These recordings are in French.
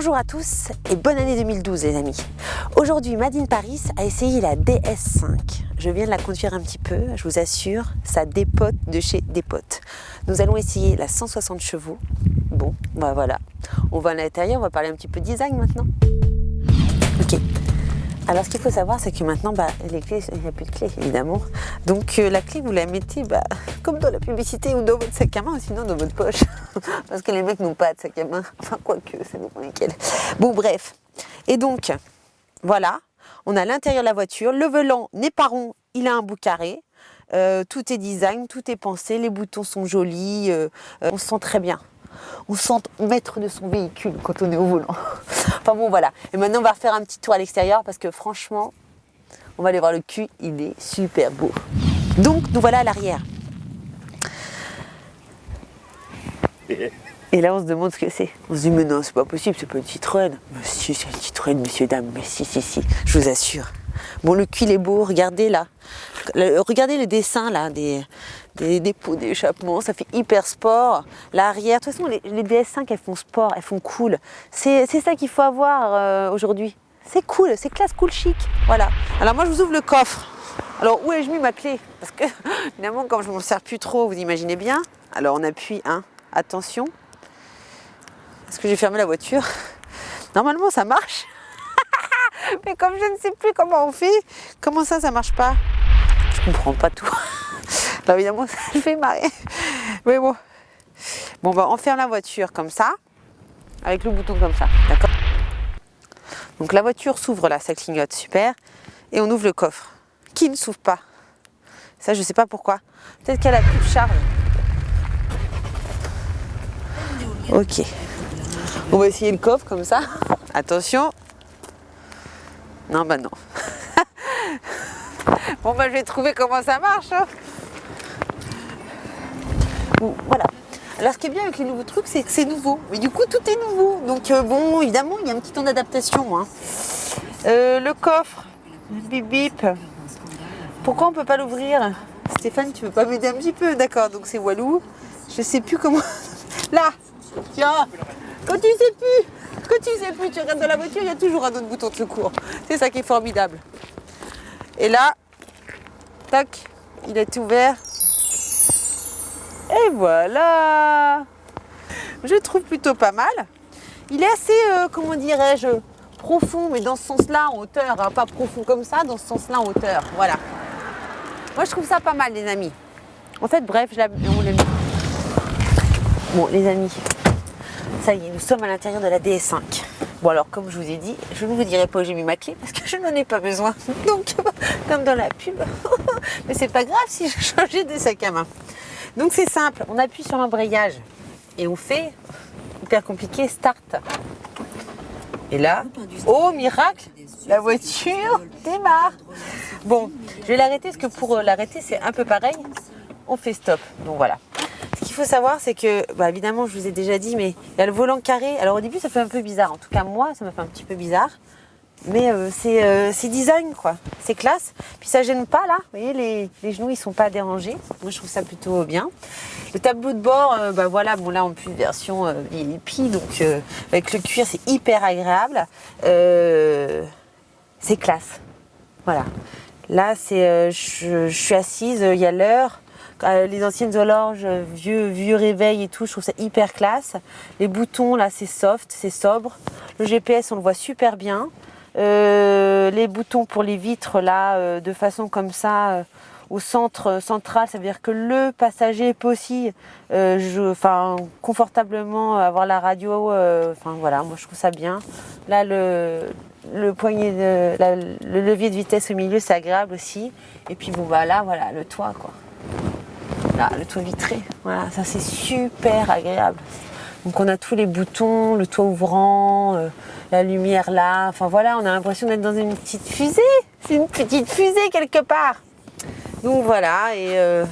Bonjour à tous et bonne année 2012 les amis. Aujourd'hui Made Paris a essayé la DS5. Je viens de la conduire un petit peu, je vous assure, ça dépote de chez dépote. Nous allons essayer la 160 chevaux. Bon, bah voilà, on va à l'intérieur, on va parler un petit peu design maintenant. Ok. Alors ce qu'il faut savoir c'est que maintenant les clés, il n'y a plus de clés évidemment. Donc la clé vous la mettez comme dans la publicité ou dans votre sac à main ou sinon dans votre poche. Parce que les mecs n'ont pas de sac à main. Enfin quoique, ça dépend lesquels. Bon bref. Et donc voilà, on a l'intérieur de la voiture. Le volant n'est pas rond, il a un bout carré. Tout est design, tout est pensé, les boutons sont jolis, on se sent très bien. On se sent maître de son véhicule quand on est au volant. Enfin bon voilà. Et maintenant on va refaire un petit tour à l'extérieur parce que franchement, on va aller voir le cul, il est super beau. Donc nous voilà à l'arrière. Et là on se demande ce que c'est. On se dit mais non c'est pas possible, c'est pas une Citroën. Mais si c'est une Citroën messieurs dames, mais si, je vous assure. Bon le cul il est beau, regardez là. Regardez le dessin là des pots d'échappement, ça fait hyper sport. L'arrière, de toute façon les DS5 elles font sport, elles font cool. C'est ça qu'il faut avoir aujourd'hui. C'est cool, c'est classe, cool, chic. Voilà. Alors moi je vous ouvre le coffre. Alors où ai-je mis ma clé? Parce que évidemment comme je ne m'en sers plus trop, vous imaginez bien. Alors on appuie, attention. Est-ce que j'ai fermé la voiture? Normalement ça marche. Mais comme je ne sais plus comment on fait, comment ça marche pas? Je comprends pas tout. Alors évidemment ça me fait marrer. Mais bon. Bon on ferme la voiture comme ça, avec le bouton comme ça, d'accord? Donc la voiture s'ouvre là, ça clignote, super. Et on ouvre le coffre, qui ne s'ouvre pas. Ça je sais pas pourquoi. Peut-être qu'elle a plus de charge. Ok. On va essayer le coffre comme ça. Attention. Non non. Bon je vais trouver comment ça marche. Bon, voilà. Alors ce qui est bien avec les nouveaux trucs, c'est que c'est nouveau. Mais du coup tout est nouveau. Donc bon, évidemment, il y a un petit temps d'adaptation. Le coffre, bip bip. Pourquoi on peut pas l'ouvrir? Stéphane, tu veux pas m'aider un petit peu? D'accord, donc c'est Walou. Je sais plus comment. Là. Tiens. Quand tu sais plus, tu regardes dans la voiture, il y a toujours un autre bouton de secours. C'est ça qui est formidable. Et là, tac, il est ouvert. Et voilà. Je trouve plutôt pas mal. Il est assez, comment dirais-je, profond, mais dans ce sens-là, en hauteur. Pas profond comme ça, dans ce sens-là, en hauteur. Voilà. Moi, je trouve ça pas mal, les amis. En fait, bref, on l'a mis. Bon, les amis, ça y est, nous sommes à l'intérieur de la DS5. Bon, alors, comme je vous ai dit, je ne vous dirai pas où j'ai mis ma clé parce que je n'en ai pas besoin. Donc, comme dans la pub. Mais c'est pas grave si je changeais de sac à main. Donc, c'est simple. On appuie sur l'embrayage et on fait, hyper compliqué, start. Et là, oh miracle, la voiture démarre. Bon, je vais l'arrêter parce que pour l'arrêter, c'est un peu pareil. On fait stop. Donc, voilà. Ce qu'il faut savoir, c'est que, évidemment, je vous ai déjà dit, mais il y a le volant carré. Alors au début, ça fait un peu bizarre. En tout cas, moi, ça m'a fait un petit peu bizarre. Mais c'est design, quoi. C'est classe. Puis ça gêne pas, là. Vous voyez, les genoux, ils sont pas dérangés. Moi, je trouve ça plutôt bien. Le tableau de bord, voilà, bon, là, en plus, version VIP. Donc, avec le cuir, c'est hyper agréable. C'est classe. Voilà. Là, je suis assise, il y a l'heure. Les anciennes horloges, vieux réveil et tout, je trouve ça hyper classe. Les boutons là c'est soft, c'est sobre. Le GPS on le voit super bien. Les boutons pour les vitres là, de façon comme ça, au central, ça veut dire que le passager peut aussi, confortablement avoir la radio. Voilà, moi je trouve ça bien. Là le poignet, le levier de vitesse au milieu c'est agréable aussi. Et puis là voilà le toit quoi. Là, le toit vitré, voilà, ça c'est super agréable. Donc on a tous les boutons, le toit ouvrant, la lumière là, enfin voilà, on a l'impression d'être dans une petite fusée. C'est une petite fusée quelque part. Donc voilà, et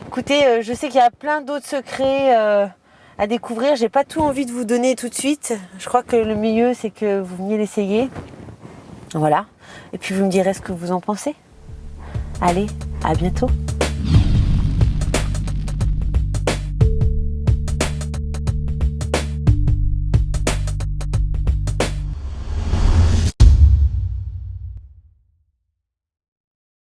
écoutez, je sais qu'il y a plein d'autres secrets à découvrir. J'ai pas tout envie de vous donner tout de suite. Je crois que le mieux c'est que vous veniez l'essayer. Voilà. Et puis vous me direz ce que vous en pensez. Allez, à bientôt.